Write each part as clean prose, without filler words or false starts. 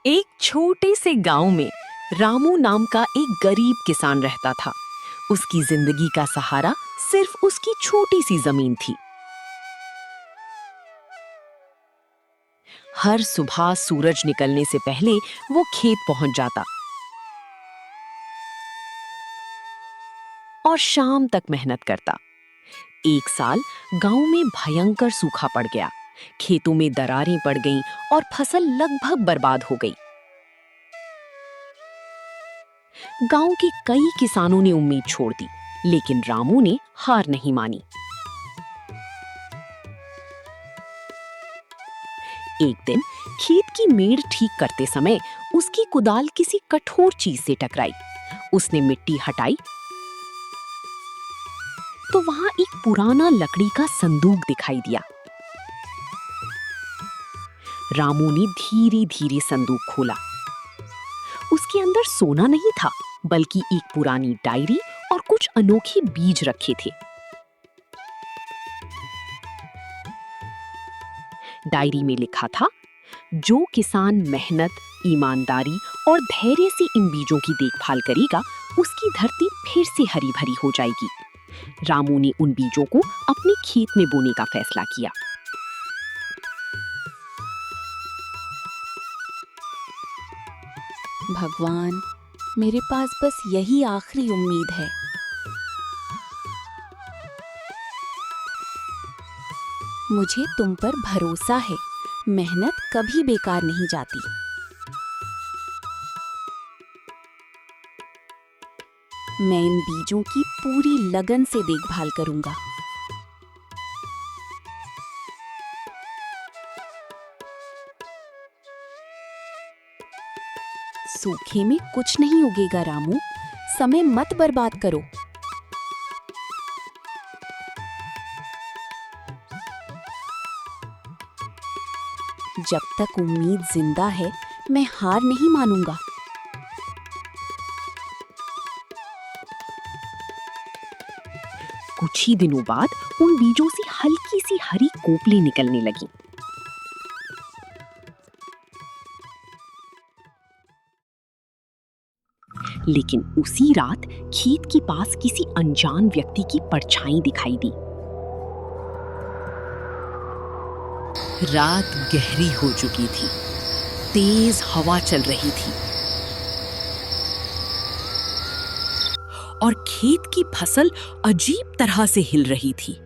एक छोटे से गांव में रामू नाम का एक गरीब किसान रहता था। उसकी जिंदगी का सहारा सिर्फ उसकी छोटी सी जमीन थी। हर सुबह सूरज निकलने से पहले वो खेत पहुंच जाता और शाम तक मेहनत करता। एक साल गांव में भयंकर सूखा पड़ गया। खेतों में दरारें पड़ गईं और फसल लगभग बर्बाद हो गई। गांव के कई किसानों ने उम्मीद छोड़ दी, लेकिन रामू ने हार नहीं मानी। एक दिन खेत की मेड़ ठीक करते समय उसकी कुदाल किसी कठोर चीज से टकराई। उसने मिट्टी हटाई तो वहां एक पुराना लकड़ी का संदूक दिखाई दिया। रामू ने धीरे धीरे संदूक खोला। उसके अंदर सोना नहीं था, बल्कि एक पुरानी डायरी और कुछ अनोखे बीज रखे थे। डायरी में लिखा था, जो किसान मेहनत, ईमानदारी और धैर्य से इन बीजों की देखभाल करेगा, उसकी धरती फिर से हरी भरी हो जाएगी। रामू ने उन बीजों को अपने खेत में बोने का फैसला किया। भगवान, मेरे पास बस यही आखिरी उम्मीद है। मुझे तुम पर भरोसा है। मेहनत कभी बेकार नहीं जाती। मैं इन बीजों की पूरी लगन से देखभाल करूंगा। सूखे में कुछ नहीं उगेगा रामू। समय मत बर्बाद करो। जब तक उम्मीद जिंदा है, मैं हार नहीं मानूंगा। कुछ ही दिनों बाद उन बीजों से हल्की सी हरी कोपली निकलने लगी। लेकिन उसी रात खेत के पास किसी अनजान व्यक्ति की परछाई दिखाई दी। रात गहरी हो चुकी थी। तेज हवा चल रही थी और खेत की फसल अजीब तरह से हिल रही थी।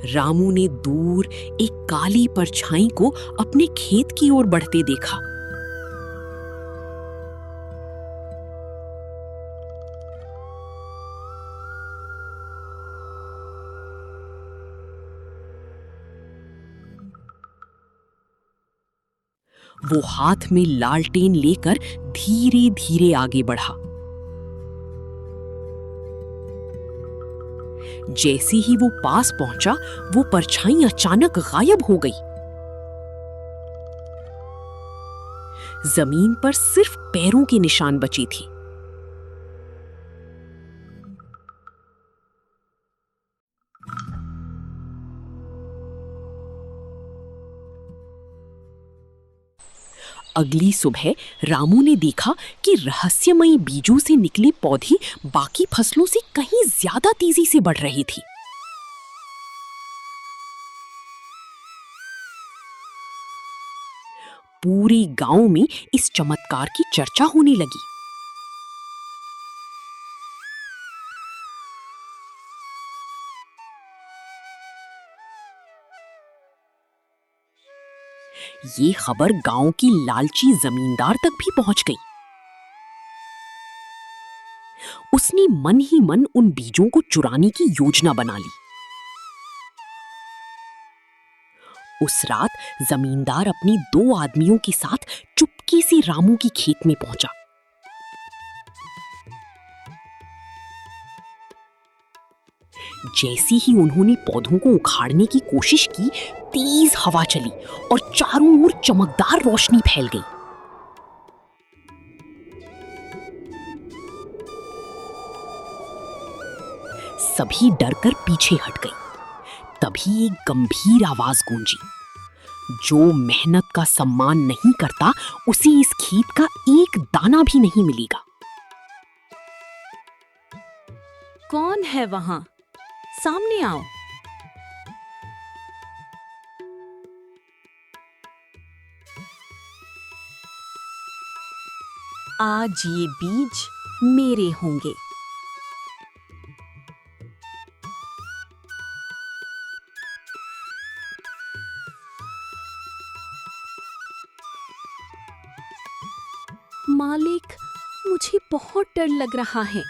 रामू ने दूर एक काली परछाई को अपने खेत की ओर बढ़ते देखा। वो हाथ में लालटेन लेकर धीरे धीरे आगे बढ़ा। जैसे ही वो पास पहुंचा, वो परछाई अचानक गायब हो गई। जमीन पर सिर्फ पैरों के निशान बचे थे। अगली सुबह रामू ने देखा कि रहस्यमयी बीजों से निकले पौधे बाकी फसलों से कहीं ज्यादा तेजी से बढ़ रही थी। पूरे गांव में इस चमत्कार की चर्चा होने लगी। ये खबर गांव की लालची जमींदार तक भी पहुंच गई। उसने मन ही मन उन बीजों को चुराने की योजना बना ली। उस रात जमींदार अपने 2 आदमियों के साथ चुपके से रामू की खेत में पहुंचा। जैसे ही उन्होंने पौधों को उखाड़ने की कोशिश की, तेज हवा चली और चारों ओर चमकदार रोशनी फैल गई। सभी डरकर पीछे हट गए। तभी एक गंभीर आवाज गूंजी, जो मेहनत का सम्मान नहीं करता उसे इस खेत का एक दाना भी नहीं मिलेगा। कौन है वहां? सामने आओ। आज ये बीज मेरे होंगे। मालिक, मुझे बहुत डर लग रहा है।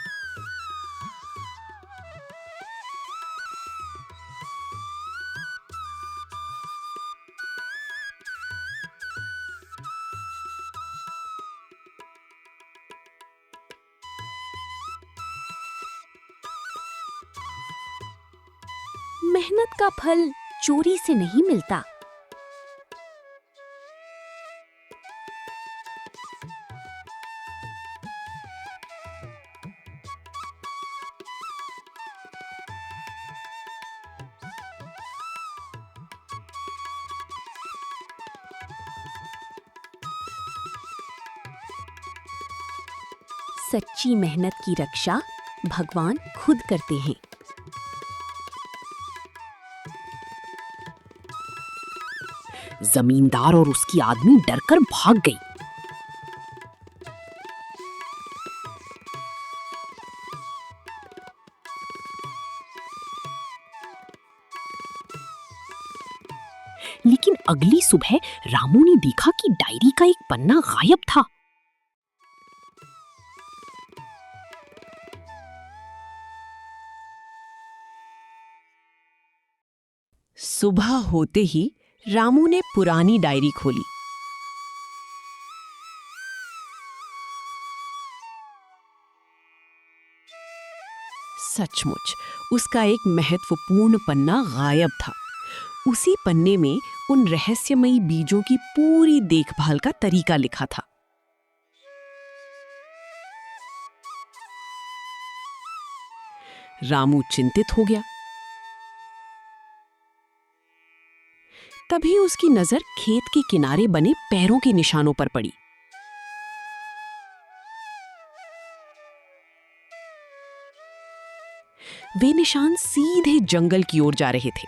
मेहनत का फल चोरी से नहीं मिलता। सच्ची मेहनत की रक्षा भगवान खुद करते हैं। जमींदार और उसकी आदमी डरकर भाग गई। लेकिन अगली सुबह रामू ने देखा कि डायरी का एक पन्ना गायब था। सुबह होते ही रामू ने पुरानी डायरी खोली। सचमुच उसका एक महत्वपूर्ण पन्ना गायब था। उसी पन्ने में उन रहस्यमयी बीजों की पूरी देखभाल का तरीका लिखा था। रामू चिंतित हो गया। तभी उसकी नजर खेत के किनारे बने पैरों के निशानों पर पड़ी। वे निशान सीधे जंगल की ओर जा रहे थे।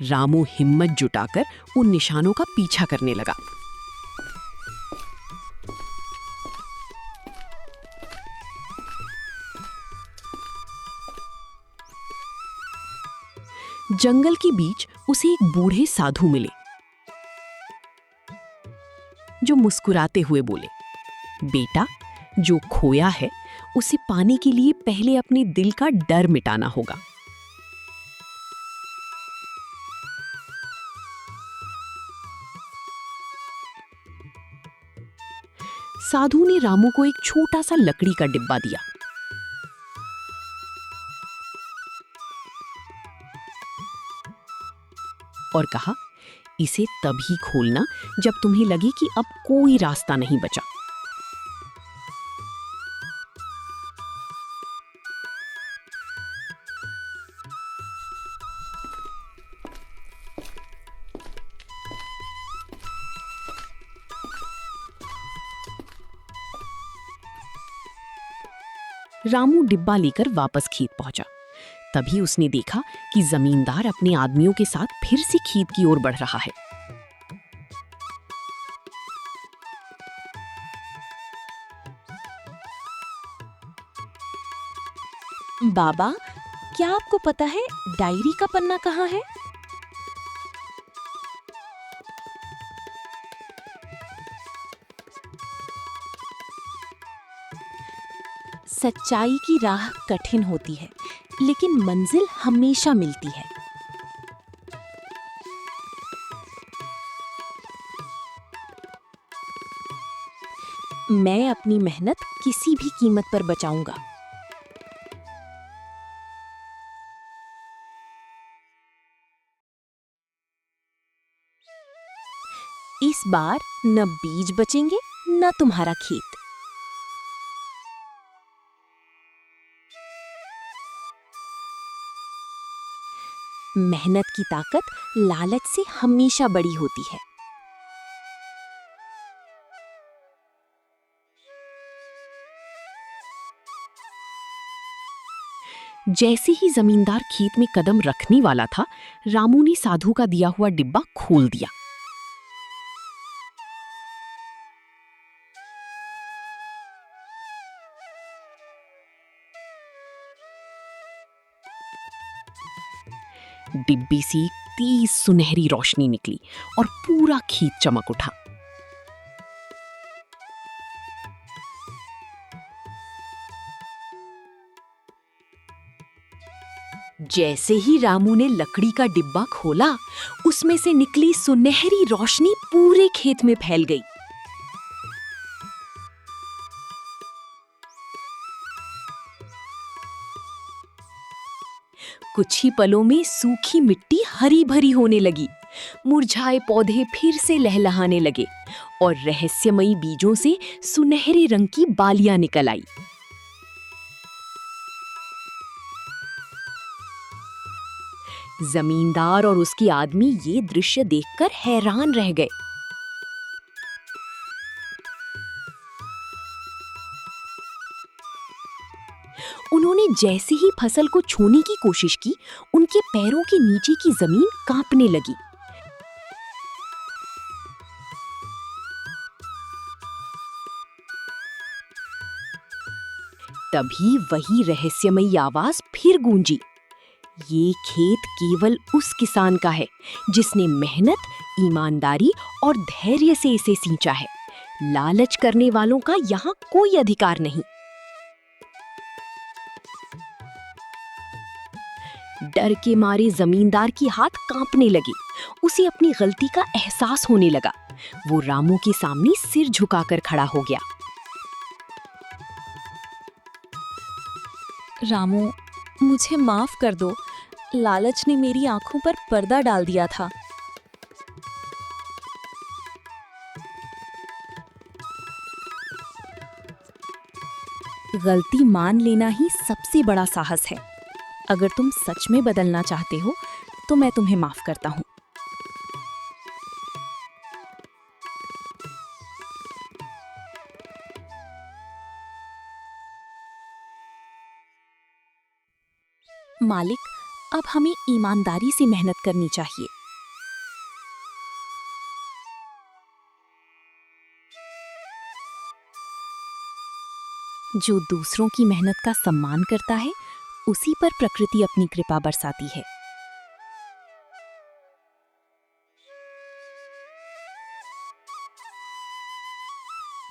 रामू हिम्मत जुटाकर उन निशानों का पीछा करने लगा। जंगल के बीच उसे एक बूढ़े साधु मिले, जो मुस्कुराते हुए बोले, बेटा, जो खोया है उसे पाने के लिए पहले अपने दिल का डर मिटाना होगा। साधु ने रामू को एक छोटा सा लकड़ी का डिब्बा दिया। और कहा, इसे तभी खोलना जब तुम्हें लगे कि अब कोई रास्ता नहीं बचा। रामू डिब्बा लेकर वापस खेत पहुंचा। तभी उसने देखा कि जमींदार अपने आदमियों के साथ फिर से खेत की ओर बढ़ रहा है। बाबा, क्या आपको पता है डायरी का पन्ना कहाँ है? सच्चाई की राह कठिन होती है, लेकिन मंजिल हमेशा मिलती है। मैं अपनी मेहनत किसी भी कीमत पर बचाऊंगा। इस बार न बीज बचेंगे न तुम्हारा खेत। मेहनत की ताकत लालच से हमेशा बड़ी होती है। जैसे ही जमींदार खेत में कदम रखने वाला था, रामू ने साधु का दिया हुआ डिब्बा खोल दिया। डिब्बे से तेज सुनहरी रोशनी निकली और पूरा खेत चमक उठा। जैसे ही रामू ने लकड़ी का डिब्बा खोला, उसमें से निकली सुनहरी रोशनी पूरे खेत में फैल गई। कुछ ही पलों में सूखी मिट्टी हरी भरी होने लगी, मुरझाए पौधे फिर से लहलहाने लगे और रहस्यमयी बीजों से सुनहरे रंग की बालियां निकल आई। जमींदार और उसके आदमी ये दृश्य देखकर हैरान रह गए। उन्होंने जैसे ही फसल को छूने की कोशिश की, उनके पैरों के नीचे की जमीन कांपने लगी। तभी वही रहस्यमयी आवाज फिर गूंजी। ये खेत केवल उस किसान का है जिसने मेहनत, ईमानदारी और धैर्य से इसे सींचा है। लालच करने वालों का यहाँ कोई अधिकार नहीं। डर के मारे जमींदार की हाथ कांपने लगे। उसे अपनी गलती का एहसास होने लगा। वो रामू के सामने सिर झुकाकर खड़ा हो गया। रामू, मुझे माफ कर दो। लालच ने मेरी आंखों पर पर्दा डाल दिया था। गलती मान लेना ही सबसे बड़ा साहस है। अगर तुम सच में बदलना चाहते हो तो मैं तुम्हें माफ करता हूँ। मालिक, अब हमें ईमानदारी से मेहनत करनी चाहिए। जो दूसरों की मेहनत का सम्मान करता है, उसी पर प्रकृति अपनी कृपा बरसाती है।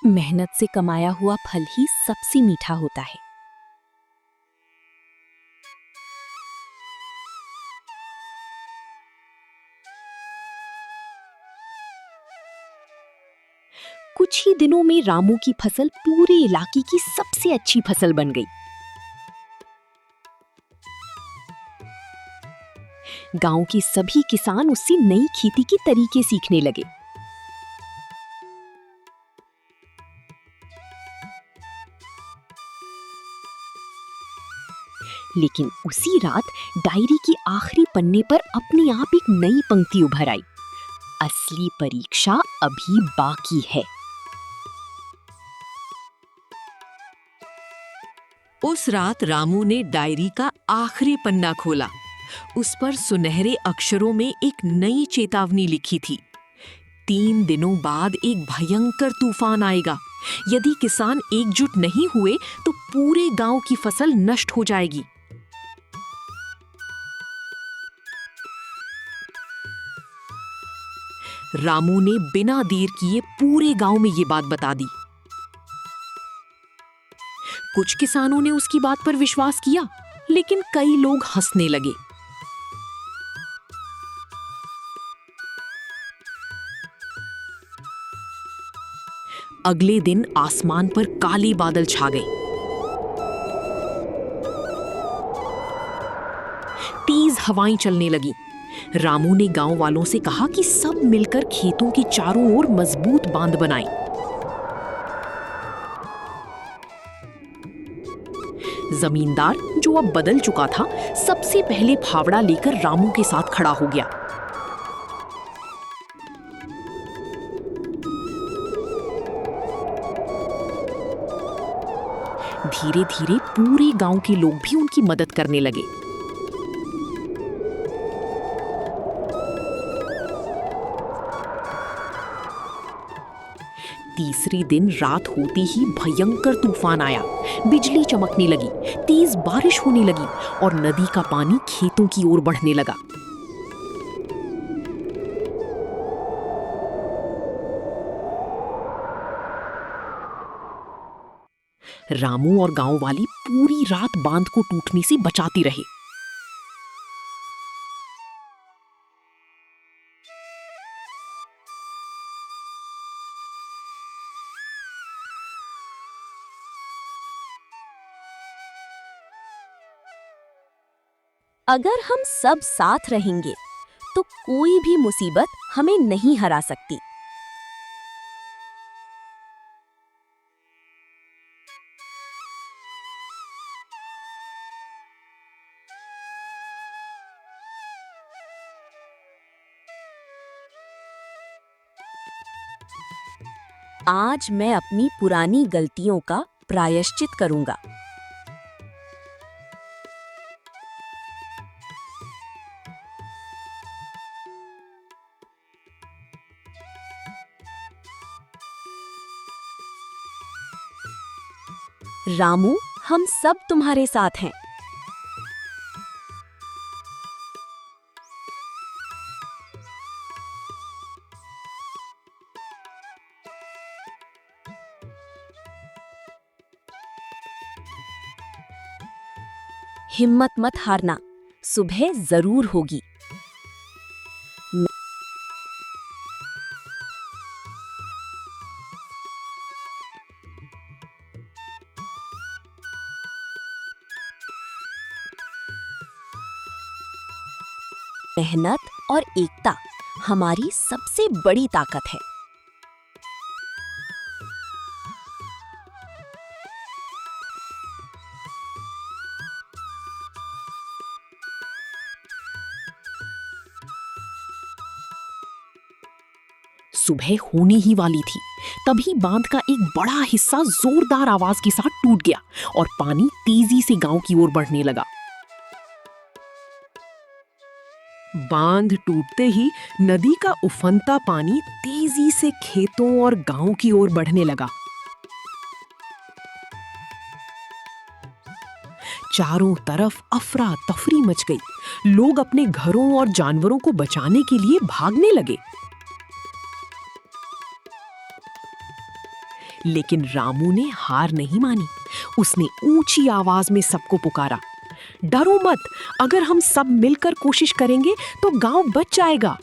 मेहनत से कमाया हुआ फल ही सबसे मीठा होता है। कुछ ही दिनों में रामू की फसल पूरे इलाके की सबसे अच्छी फसल बन गई। गांव के सभी किसान उससे नई खेती के तरीके सीखने लगे। लेकिन उसी रात डायरी के आखिरी पन्ने पर अपने आप एक नई पंक्ति उभर आई। असली परीक्षा अभी बाकी है। उस रात रामू ने डायरी का आखिरी पन्ना खोला। उस पर सुनहरे अक्षरों में एक नई चेतावनी लिखी थी। 3 दिनों बाद एक भयंकर तूफान आएगा। यदि किसान एकजुट नहीं हुए तो पूरे गांव की फसल नष्ट हो जाएगी। रामू ने बिना देर किए पूरे गांव में ये बात बता दी। कुछ किसानों ने उसकी बात पर विश्वास किया, लेकिन कई लोग हंसने लगे। अगले दिन आसमान पर काले बादल छा गए। तेज हवाएं चलने लगी। रामू ने गांव वालों से कहा कि सब मिलकर खेतों के चारों ओर मजबूत बांध बनाएं। जमींदार, जो अब बदल चुका था, सबसे पहले फावड़ा लेकर रामू के साथ खड़ा हो गया। धीरे धीरे पूरे गांव के लोग भी उनकी मदद करने लगे। तीसरे दिन रात होते ही भयंकर तूफान आया। बिजली चमकने लगी, तेज बारिश होने लगी और नदी का पानी खेतों की ओर बढ़ने लगा। रामू और गांव वाली पूरी रात बांध को टूटने से बचाते रहे। अगर हम सब साथ रहेंगे तो कोई भी मुसीबत हमें नहीं हरा सकती। आज मैं अपनी पुरानी गलतियों का प्रायश्चित करूंगा। रामू, हम सब तुम्हारे साथ हैं। हिम्मत मत हारना, सुबह जरूर होगी। मेहनत और एकता हमारी सबसे बड़ी ताकत है। सुबह होने ही वाली थी, तभी बांध का एक बड़ा हिस्सा जोरदार आवाज के साथ टूट गया और पानी तेजी से गांव की ओर बढ़ने लगा। बांध टूटते ही नदी का उफनता पानी तेजी से खेतों और गांव की ओर बढ़ने लगा। चारों तरफ अफरा तफरी मच गई। लोग अपने घरों और जानवरों को बचाने के लिए भागने लगे। लेकिन रामू ने हार नहीं मानी। उसने ऊंची आवाज में सबको पुकारा, डरो मत, अगर हम सब मिलकर कोशिश करेंगे तो गांव बच जाएगा।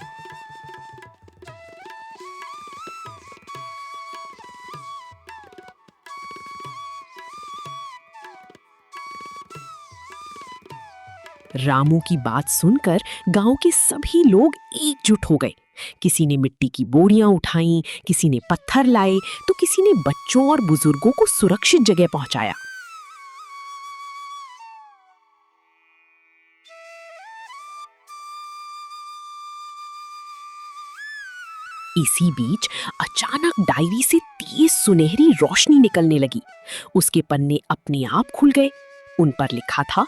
रामू की बात सुनकर गांव के सभी लोग एकजुट हो गए। किसी ने मिट्टी की बोरियां उठाईं, किसी ने पत्थर लाए, तो किसी ने बच्चों और बुजुर्गों को सुरक्षित जगह पहुंचाया। इसी बीच अचानक डायरी से तेज सुनहरी रोशनी निकलने लगी। उसके पन्ने अपने आप खुल गए। उन पर लिखा था,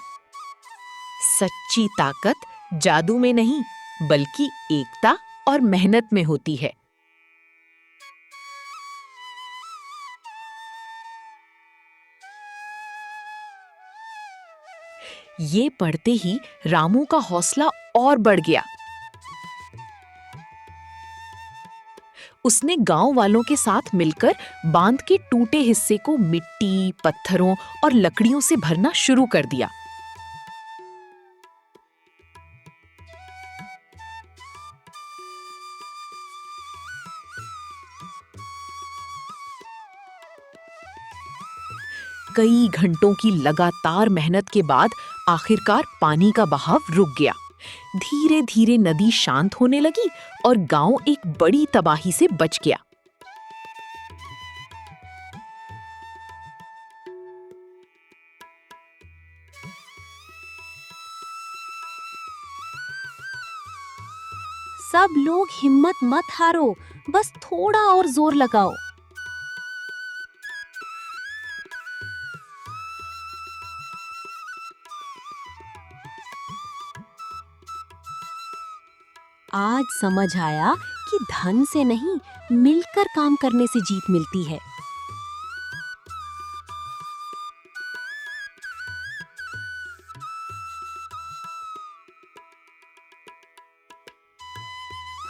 सच्ची ताकत जादू में नहीं, बल्कि एकता और मेहनत में होती है। ये पढ़ते ही रामू का हौसला और बढ़ गया। उसने गांव वालों के साथ मिलकर बांध के टूटे हिस्से को मिट्टी, पत्थरों और लकड़ियों से भरना शुरू कर दिया। कई घंटों की लगातार मेहनत के बाद आखिरकार पानी का बहाव रुक गया। धीरे धीरे नदी शांत होने लगी और गांव एक बड़ी तबाही से बच गया। सब लोग हिम्मत मत हारो, बस थोड़ा और जोर लगाओ। आज समझ आया कि धन से नहीं, मिलकर काम करने से जीत मिलती है।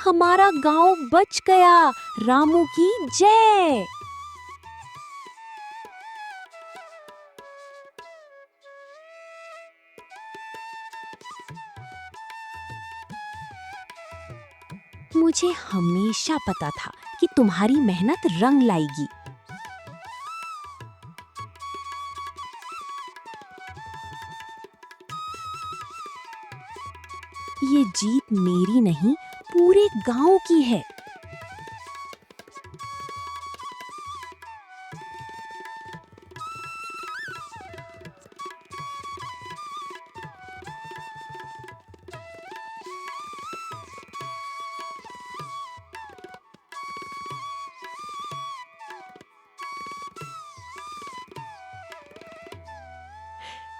हमारा गांव बच गया। रामू की जय। मुझे हमेशा पता था कि तुम्हारी मेहनत रंग लाएगी। ये जीत मेरी नहीं, पूरे गांव की है।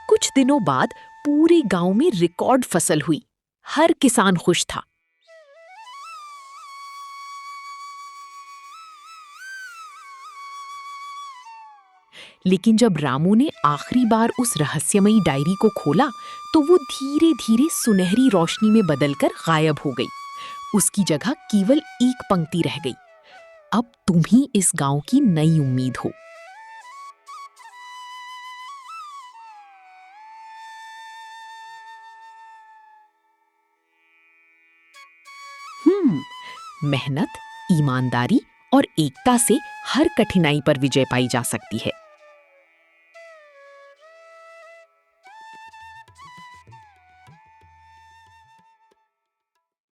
कुछ दिनों बाद पूरे गांव में रिकॉर्ड फसल हुई। हर किसान खुश था। लेकिन जब रामू ने आखिरी बार उस रहस्यमयी डायरी को खोला तो वो धीरे धीरे सुनहरी रोशनी में बदलकर गायब हो गई। उसकी जगह केवल एक पंक्ति रह गई, अब तुम ही इस गांव की नई उम्मीद हो। मेहनत, ईमानदारी और एकता से हर कठिनाई पर विजय पाई जा सकती है।